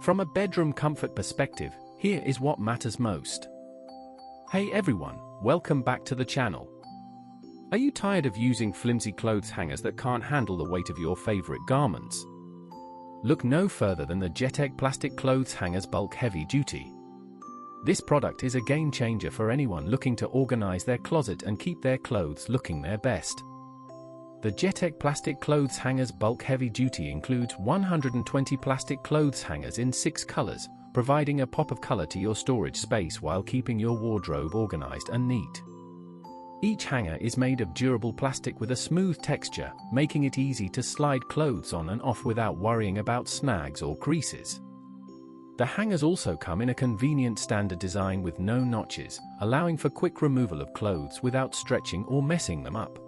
From a bedroom comfort perspective, here is what matters most. Hey everyone, welcome back to the channel. Are you tired of using flimsy clothes hangers that can't handle the weight of your favorite garments? Look no further than the Jetec plastic clothes hangers bulk heavy duty. This product is a game changer for anyone looking to organize their closet and keep their clothes looking their best. The Jetec plastic clothes hangers bulk heavy duty includes 120 plastic clothes hangers in 6 colors, providing a pop of color to your storage space while keeping your wardrobe organized and neat. Each hanger is made of durable plastic with a smooth texture, making it easy to slide clothes on and off without worrying about snags or creases. The hangers also come in a convenient standard design with no notches, allowing for quick removal of clothes without stretching or messing them up.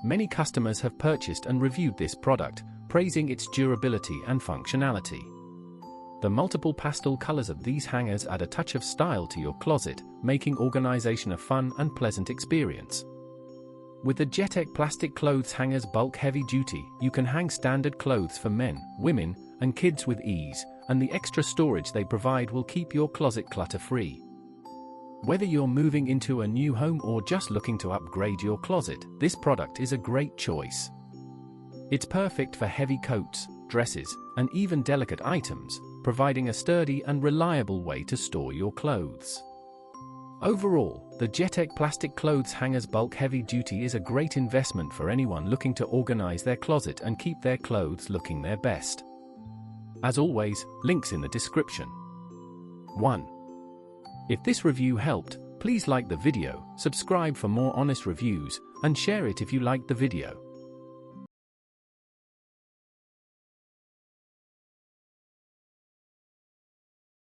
Many customers have purchased and reviewed this product, praising its durability and functionality. The multiple pastel colors of these hangers add a touch of style to your closet, making organization a fun and pleasant experience. With the Jetec plastic clothes hangers bulk heavy duty, you can hang standard clothes for men, women, and kids with ease, and the extra storage they provide will keep your closet clutter-free. Whether you're moving into a new home or just looking to upgrade your closet, this product is a great choice. It's perfect for heavy coats, dresses, and even delicate items, providing a sturdy and reliable way to store your clothes. Overall, the Jetec plastic clothes hangers bulk heavy duty is a great investment for anyone looking to organize their closet and keep their clothes looking their best. As always, links in the description. 1. If this review helped, please like the video, subscribe for more honest reviews, and share it if you liked the video.